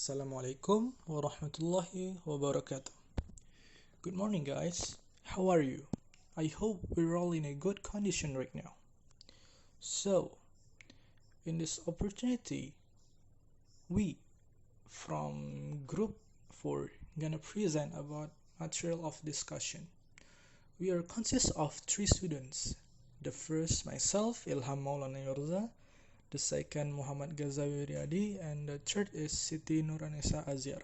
Assalamualaikum warahmatullahi wabarakatuh. Good morning, guys. How are you? I hope we're all in a good condition right now. So, in this opportunity, we from Group 4 gonna present about material of discussion. We are consist of 3 students. The first, myself, Ilham Maulana Yorza. The second, Muhammad Ghazawi Riyadi. And the third is Siti Nuranisa Azyar.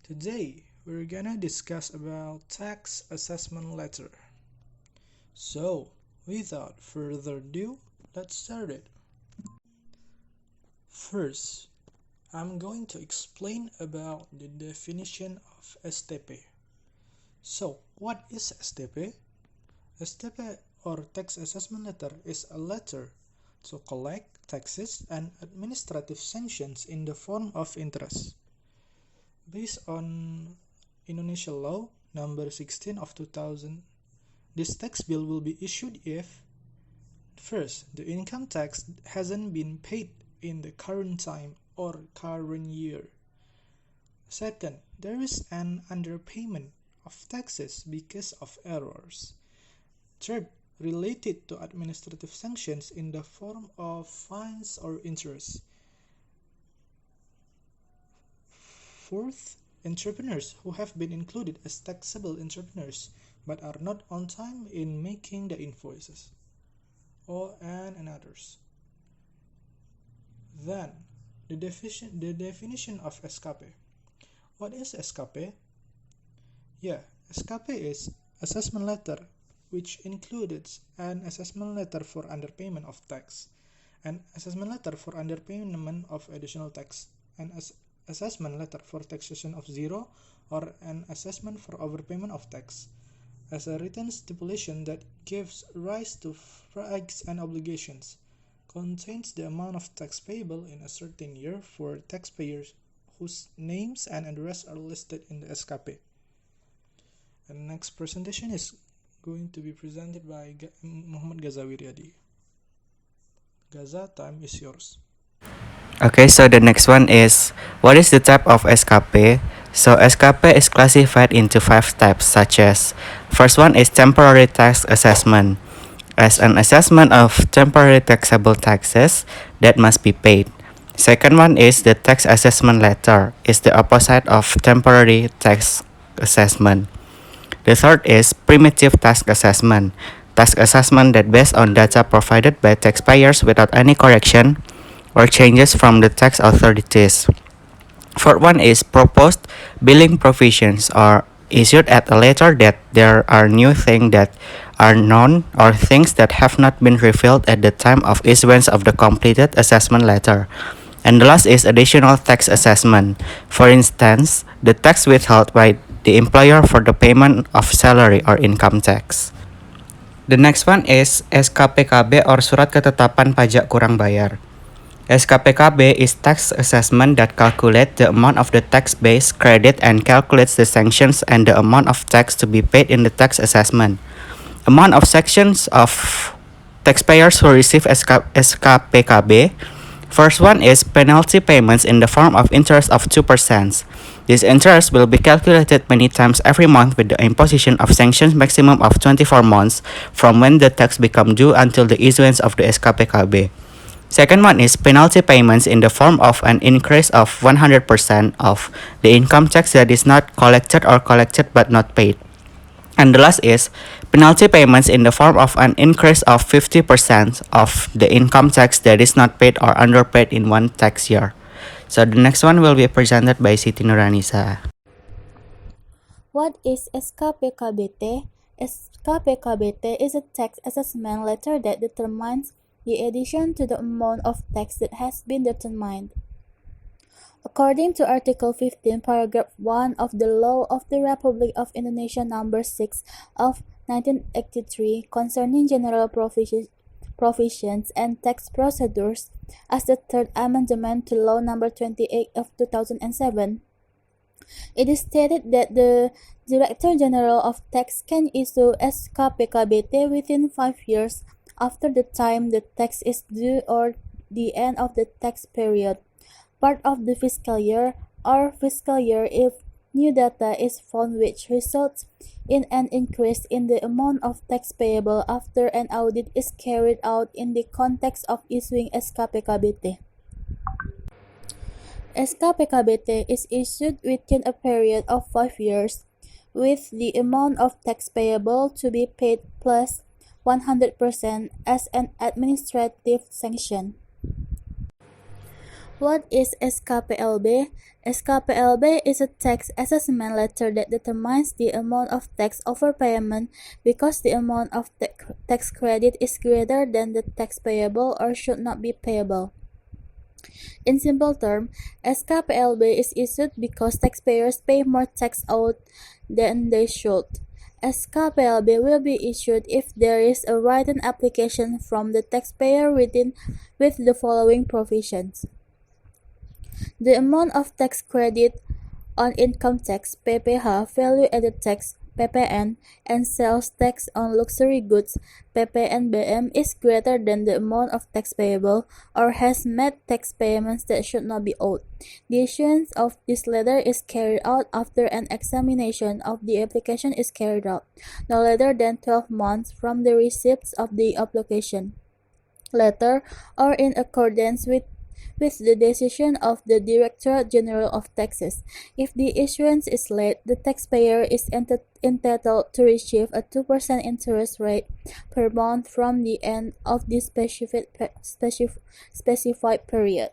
Today, we're gonna discuss about tax assessment letter. So, without further ado, let's start it. First, I'm going to explain about the definition of STP. So, what is STP? STP or tax assessment letter is a letter to collect taxes and administrative sanctions in the form of interest. Based on Indonesia law number 16 of 2000, this tax bill will be issued if first, the income tax hasn't been paid in the current time or current year. Second, there is an underpayment of taxes because of errors. Third, related to administrative sanctions in the form of fines or interest. Fourth, entrepreneurs who have been included as taxable entrepreneurs but are not on time in making the invoices, and others. Then, the definition of SKP. What is SKP? SKP is assessment letter, which includes an assessment letter for underpayment of tax, an assessment letter for underpayment of additional tax, an assessment letter for taxation of zero, or an assessment for overpayment of tax, as a written stipulation that gives rise to rights and obligations, contains the amount of tax payable in a certain year for taxpayers whose names and address are listed in the SKP. And the next presentation is going to be presented by Muhammad Ghazawi Riyadi. Gaza, time is yours. Okay, so the next one is, what is the type of SKP? So SKP is classified into 5 types, such as, first one is temporary tax assessment, as an assessment of temporary taxable taxes that must be paid. Second one is the tax assessment letter, is the opposite of temporary tax assessment. The third is primitive tax assessment that based on data provided by taxpayers without any correction or changes from the tax authorities. Fourth one is proposed billing provisions are issued at a later date. There are new things that are known or things that have not been revealed at the time of issuance of the completed assessment letter. And the last is additional tax assessment. For instance, the tax withheld by the employer for the payment of salary or income tax. The next one is SKPKB or Surat Ketetapan Pajak Kurang Bayar. SKPKB is tax assessment that calculates the amount of the tax base credit and calculates the sanctions and the amount of tax to be paid in the tax assessment. Amount of sanctions of taxpayers who receive SKPKB. First one is penalty payments in the form of interest of 2%. This interest will be calculated many times every month with the imposition of sanctions maximum of 24 months from when the tax become due until the issuance of the SKPKB. Second one is penalty payments in the form of an increase of 100% of the income tax that is not collected or collected but not paid. And the last is penalty payments in the form of an increase of 50% of the income tax that is not paid or underpaid in one tax year. So the next one will be presented by Siti Nuranisa. What is SKPKBT? SKPKBT is a tax assessment letter that determines the addition to the amount of tax that has been determined. According to Article 15, Paragraph 1 of the Law of the Republic of Indonesia Number 6 of 1983 concerning general provisions and tax procedures, as the third amendment to Law Number 28 of 2007, it is stated that the Director General of Tax can issue SKPKBT within 5 years after the time the tax is due or the end of the tax period. part of the fiscal year or fiscal year if new data is found which results in an increase in the amount of tax payable after an audit is carried out in the context of issuing SKPKBT. SKPKBT is issued within a period of 5 years, with the amount of tax payable to be paid plus 100% as an administrative sanction. What is SKLB? SKLB is a tax assessment letter that determines the amount of tax overpayment because the amount of tax credit is greater than the tax payable or should not be payable. In simple terms, SKLB is issued because taxpayers pay more tax out than they should. SKLB will be issued if there is a written application from the taxpayer with the following provisions. The amount of tax credit on income tax (PPh), value-added tax (PPN), and sales tax on luxury goods (PPNBM) is greater than the amount of tax payable or has made tax payments that should not be owed. The issuance of this letter is carried out after an examination of the application is carried out, no later than 12 months from the receipt of the application letter or in accordance with the decision of the Directorate General of Taxes. If the issuance is late, the taxpayer is entitled to receive a 2% interest rate per month from the end of the specified period.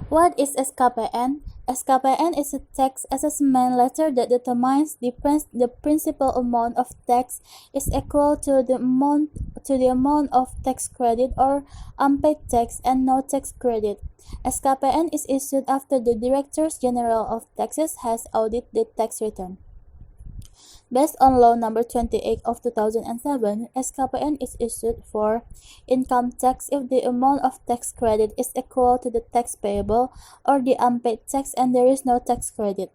What is Escapan? Escapan is a tax assessment letter that determines the principal amount of tax is equal to the amount of tax credit or unpaid tax and no tax credit. Escapan is issued after the Director General of Taxes has audited the tax return. Based on Law No. 28 of 2007, Escapan is issued for income tax if the amount of tax credit is equal to the tax payable or the unpaid tax and there is no tax credit.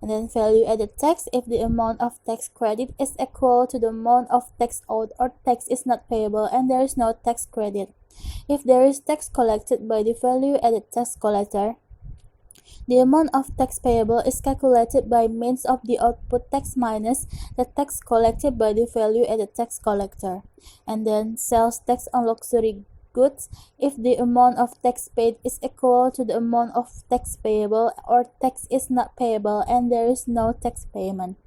And then value-added tax if the amount of tax credit is equal to the amount of tax owed or tax is not payable and there is no tax credit. If there is tax collected by the value-added tax collector, the amount of tax payable is calculated by means of the output tax minus the tax collected by the value-added tax collector. And then sales tax on luxury goods if the amount of tax paid is equal to the amount of tax payable or tax is not payable and there is no tax payment.